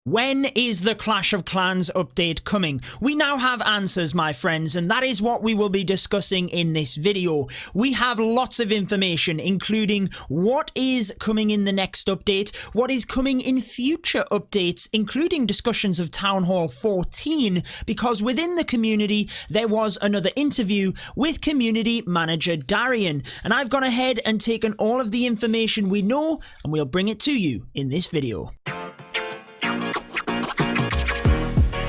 When is the Clash of Clans update coming? We now have answers, my friends, and that is what we will be discussing in this video. We have lots of information, including what is coming in the next update, what is coming in future updates, including discussions of Town Hall 14, because within the community, there was another interview with community manager Darian, and I've gone ahead and taken all of the information we know, and we'll bring it to you in this video.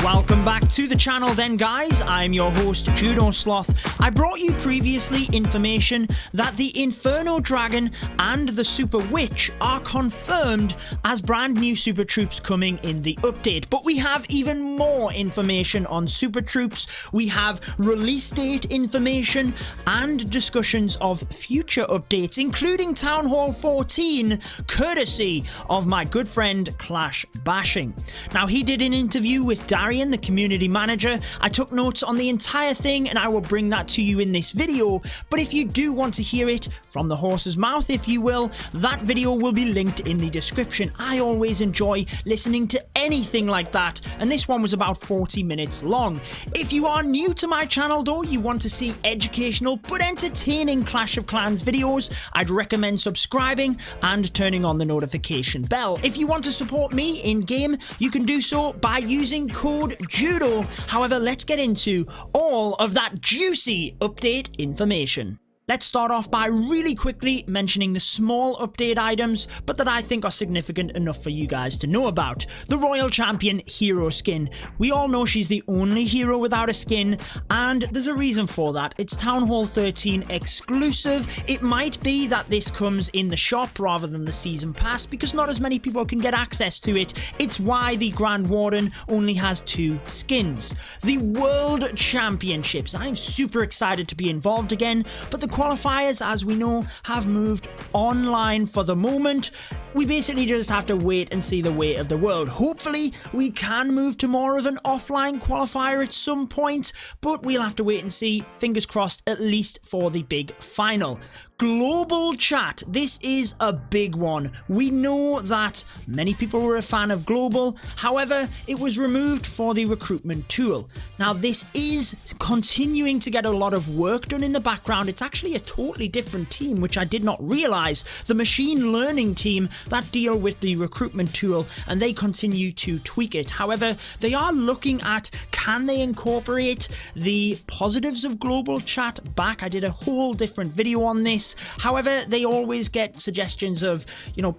Welcome back to the channel then, guys. I'm your host, Judo Sloth. I brought you previously information that the Inferno Dragon and the Super Witch are confirmed as brand new Super Troops coming in the update. But we have even more information on Super Troops. We have release date information and discussions of future updates, including Town Hall 14, courtesy of my good friend Clash Bashing. Now, he did an interview with Darian, the community manager. I took notes on the entire thing and I will bring that to you in this video, but if you do want to hear it from the horse's mouth, if you will, that video will be linked in the description. I always enjoy listening to anything like that, and this one was about 40 minutes long. If you are new to my channel though, you want to see educational but entertaining Clash of Clans videos, I'd recommend subscribing and turning on the notification bell. If you want to support me in game, you can do so by using code Judo. However, let's get into all of that juicy update information. Let's start off by really quickly mentioning the small update items, but that I think are significant enough for you guys to know about. The Royal Champion hero skin. We all know she's the only hero without a skin, and there's a reason for that. It's Town Hall 13 exclusive. It might be that this comes in the shop rather than the season pass, because not as many people can get access to it. It's why the Grand Warden only has 2 skins. The World Championships. I'm super excited to be involved again, but the qualifiers, as we know, have moved online for the moment. We basically just have to wait and see the way of the world. Hopefully, we can move to more of an offline qualifier at some point, but we'll have to wait and see. Fingers crossed, at least for the big final. Global chat. This is a big one. We know that many people were a fan of global. However, it was removed for the recruitment tool. Now, this is continuing to get a lot of work done in the background. It's actually a totally different team, which I did not realize. The machine learning team that deal with the recruitment tool, and they continue to tweak it. However, they are looking at, can they incorporate the positives of global chat back? I did a whole different video on this. However, they always get suggestions of,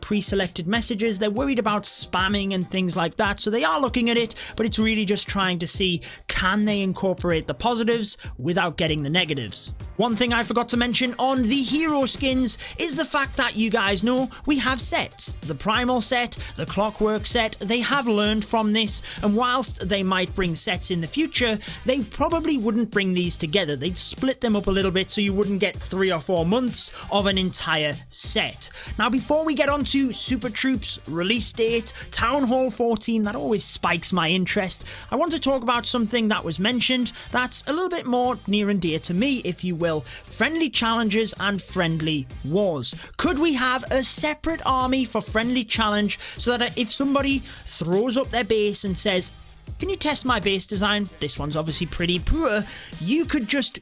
pre-selected messages. They're worried about spamming and things like that. So they are looking at it, but it's really just trying to see, can they incorporate the positives without getting the negatives? One thing I forgot to mention on the hero skins is the fact that you guys know we have sets. The Primal set, the Clockwork set, they have learned from this, and whilst they might bring sets in the future, they probably wouldn't bring these together. They'd split them up a little bit so you wouldn't get 3 or 4 months of an entire set. Now, before we get on to Super Troops, release date, Town Hall 14, that always spikes my interest, I want to talk about something that was mentioned that's a little bit more near and dear to me, if you will. Friendly challenges and friendly wars. Could we have a separate army for friendly challenge so that if somebody throws up their base and says, can you test my base design? This one's obviously pretty poor. You could just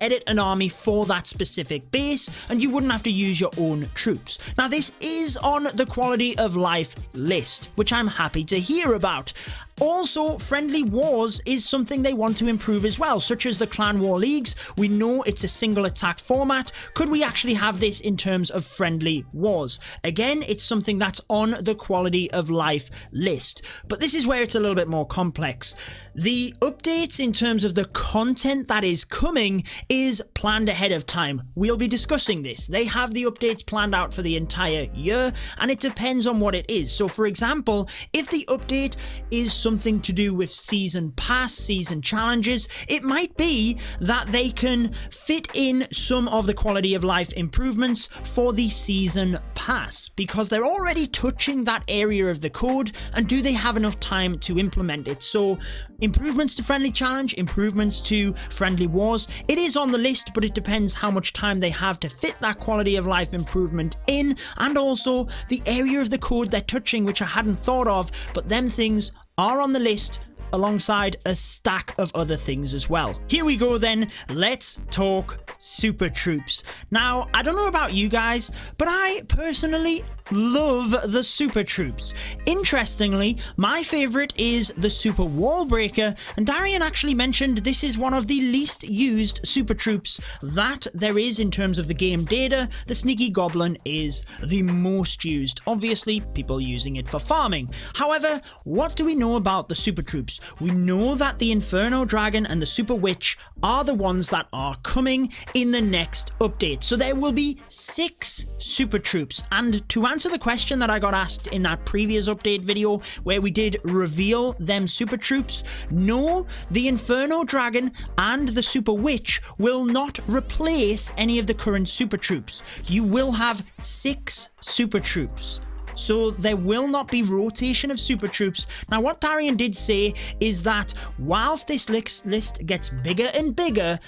edit an army for that specific base and you wouldn't have to use your own troops. Now, this is on the quality of life list, which I'm happy to hear about. Also, friendly wars is something they want to improve as well, such as the clan war leagues. We know it's a single attack format. Could we actually have this in terms of friendly wars? Again, it's something that's on the quality of life list, but this is where it's a little bit more complex. The updates in terms of the content that is coming is planned ahead of time. We'll be discussing this. They have the updates planned out for the entire year, and it depends on what it is. So, for example, if the update is something to do with season pass, season challenges. It might be that they can fit in some of the quality of life improvements for the season pass, because they're already touching that area of the code, and do they have enough time to implement it? So improvements to friendly challenge, improvements to friendly wars, it is on the list, but it depends how much time they have to fit that quality of life improvement in, and also the area of the code they're touching, which I hadn't thought of, but them things are on the list alongside a stack of other things as well. Here we go then, let's talk super troops. Now, I don't know about you guys, but I personally love the super troops. Interestingly, my favorite is the super wall breaker, and Darian actually mentioned this is one of the least used super troops that there is in terms of the game data. The sneaky goblin is the most used, obviously people using it for farming. However, what do we know about the super troops? We know that the Inferno dragon and the super witch are the ones that are coming in the next update. So there will be 6 super troops, and to answer the question that I got asked in that previous update video where we did reveal them super troops, no, the Inferno dragon and the super witch will not replace any of the current super troops. You will have 6 super troops. So there will not be rotation of super troops. Now, what Darian did say is that whilst this list gets bigger and bigger,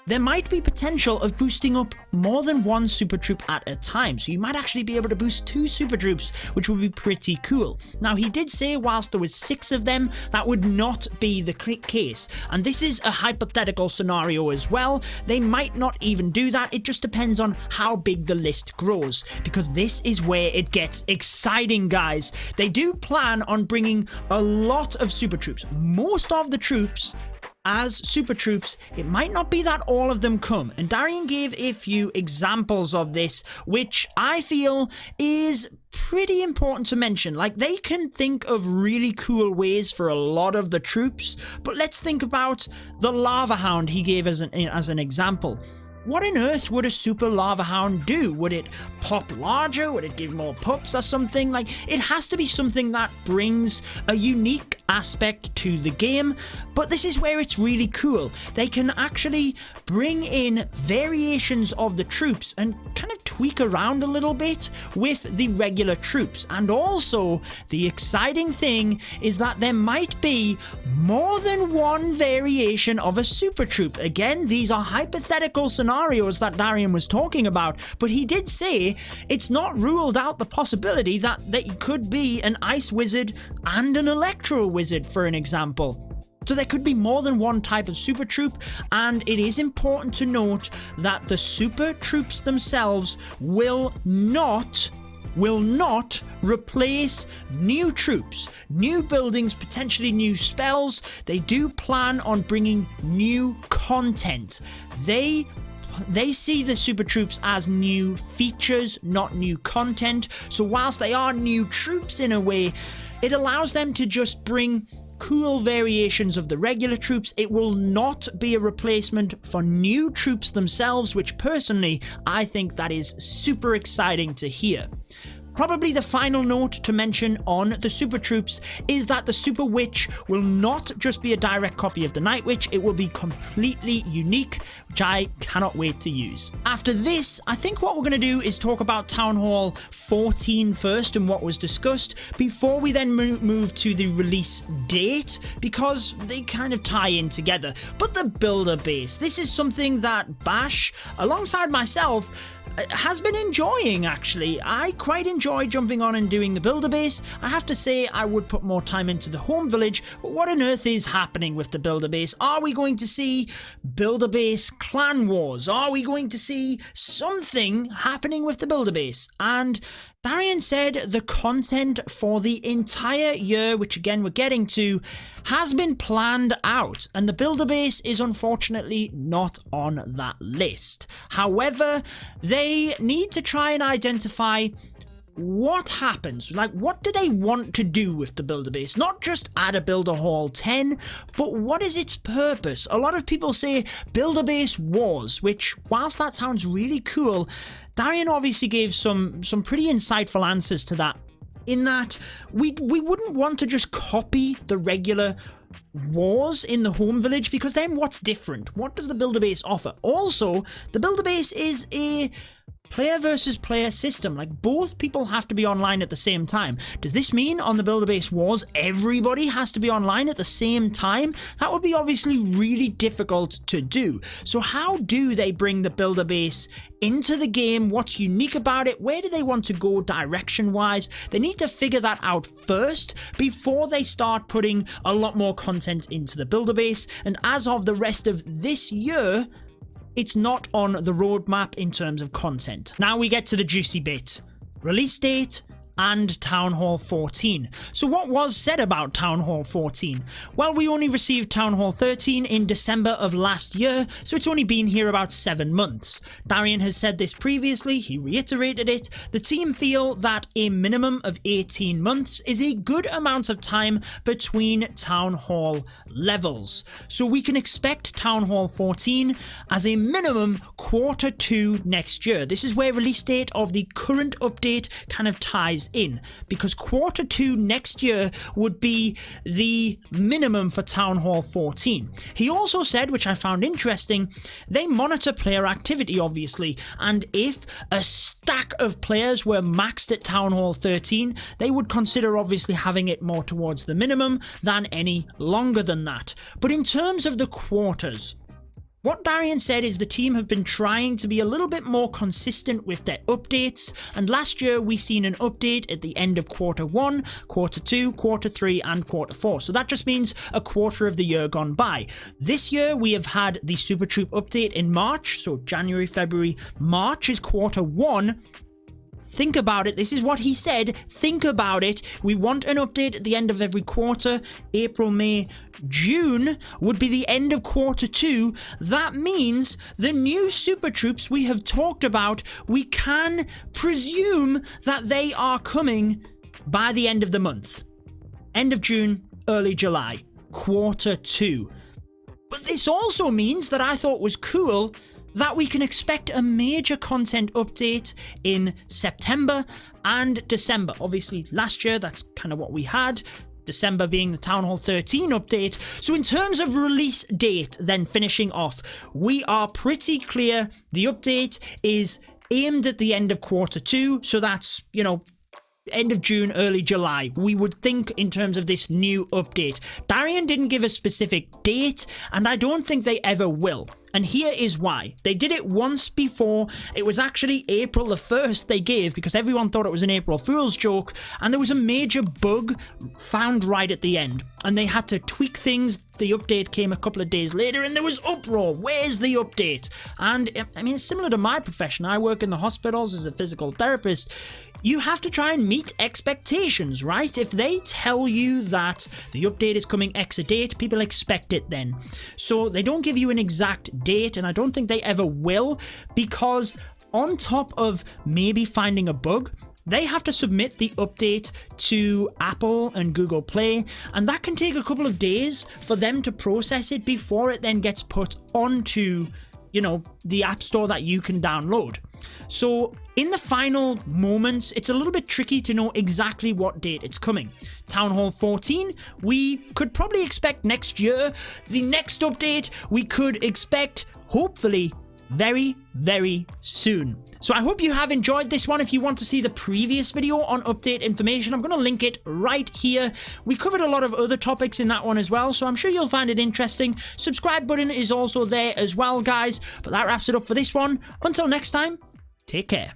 there might be potential of boosting up more than 1 super troop at a time. So you might actually be able to boost 2 super troops, which would be pretty cool. Now, he did say whilst there was 6 of them, that would not be the case. And this is a hypothetical scenario as well. They might not even do that. It just depends on how big the list grows, because this is where it gets exciting, guys. They do plan on bringing a lot of super troops. Most of the troops as super troops, it might not be that all of them come, and Darian gave a few examples of this, which I feel is pretty important to mention. Like, they can think of really cool ways for a lot of the troops, but let's think about the lava hound he gave as an example. What on earth would a super lava hound do? Would it pop larger? Would it give more pups or something? Like, it has to be something that brings a unique aspect to the game, but this is where it's really cool. They can actually bring in variations of the troops and kind of tweak around a little bit with the regular troops. And also, the exciting thing is that there might be more than 1 variation of a super troop. Again, these are hypothetical scenarios that Darian was talking about, but he did say it's not ruled out the possibility that they could be an ice wizard and an electro wizard, for an example. So there could be more than 1 type of super troop, and it is important to note that the super troops themselves will not replace new troops, new buildings, potentially new spells. They do plan on bringing new content. They see the super troops as new features, not new content. So whilst they are new troops in a way, it allows them to just bring cool variations of the regular troops. It will not be a replacement for new troops themselves, which personally I think that is super exciting to hear. Probably the final note to mention on the super troops is that the super witch will not just be a direct copy of the night witch, it will be completely unique, which I cannot wait to use. After this, I think what we're going to do is talk about Town Hall 14 first and what was discussed, before we then move to the release date, because they kind of tie in together. But the builder base, this is something that Bash, alongside myself, has been enjoying. Actually, I quite enjoy jumping on and doing the builder base. I have to say I would put more time into the home village, but what on earth is happening with the builder base? Are we going to see builder base clan wars? Are we going to see something happening with the builder base? And Darian said the content for the entire year, which again we're getting to, has been planned out, and the builder base is unfortunately not on that list. However, they need to try and identify what happens, like what do they want to do with the builder base? Not just add a builder hall 10, but what is its purpose? A lot of people say builder base wars, which whilst that sounds really cool, Darian obviously gave some pretty insightful answers to that in that we wouldn't want to just copy the regular wars in the home village, because then what's different? What does the builder base offer? Also, the builder base is a player versus player system. Like, both people have to be online at the same time. Does this mean on the builder base wars everybody has to be online at the same time? That would be obviously really difficult to do. So how do they bring the builder base into the game? What's unique about it? Where do they want to go direction wise? They need to figure that out first before they start putting a lot more content into the builder base. And as of the rest of this year, it's not on the roadmap in terms of content. Now we get to the juicy bit. Release date and Town Hall 14. So what was said about Town Hall 14? Well, we only received Town Hall 13 in December of last year, so it's only been here about 7 months. Darian has said this previously, he reiterated it. The team feel that a minimum of 18 months is a good amount of time between Town Hall levels. So we can expect Town Hall 14 as a minimum Q2 next year. This is where release date of the current update kind of ties in, because Q2 next year would be the minimum for Town Hall 14. He also said, which I found interesting, they monitor player activity obviously, and if a stack of players were maxed at Town Hall 13, they would consider obviously having it more towards the minimum than any longer than that. But in terms of the quarters, what Darian said is the team have been trying to be a little bit more consistent with their updates, and last year we seen an update at the end of Q1, Q2, Q3 and Q4. So that just means a quarter of the year gone by. This year we have had the Super Troop update in March, so January, February, March is Q1. Think about it. This is what he said. Think about it. We want an update at the end of every quarter. April, May, June would be the end of Q2. That means the new Super Troops we have talked about, we can presume that they are coming by the end of the month. End of June, early July. Q2. But this also means that I thought was cool that we can expect a major content update in September and December. Obviously, last year, that's kind of what we had. December being the Town Hall 13 update. So in terms of release date, then finishing off, we are pretty clear the update is aimed at the end of Q2. So that's, you know, end of June, early July, we would think in terms of this new update. Darian didn't give a specific date, and I don't think they ever will. And here is why. They did it once before. It was actually April the 1st they gave, because everyone thought it was an April Fool's joke, and there was a major bug found right at the end, and they had to tweak things. The update came a couple of days later and there was uproar. Where's the update? And I mean, it's similar to my profession. I work in the hospitals as a physical therapist. You have to try and meet expectations, right? If they tell you that the update is coming X a date, people expect it then. So they don't give you an exact date, and I don't think they ever will, because on top of maybe finding a bug, they have to submit the update to Apple and Google Play, and that can take a couple of days for them to process it before it then gets put onto, you know, the App Store that you can download. So in the final moments, it's a little bit tricky to know exactly what date it's coming. Town Hall 14, we could probably expect next year. The next update, we could expect, hopefully, very, very soon. So I hope you have enjoyed this one. If you want to see the previous video on update information, I'm going to link it right here. We covered a lot of other topics in that one as well, so I'm sure you'll find it interesting. Subscribe button is also there as well, guys. But that wraps it up for this one. Until next time, take care.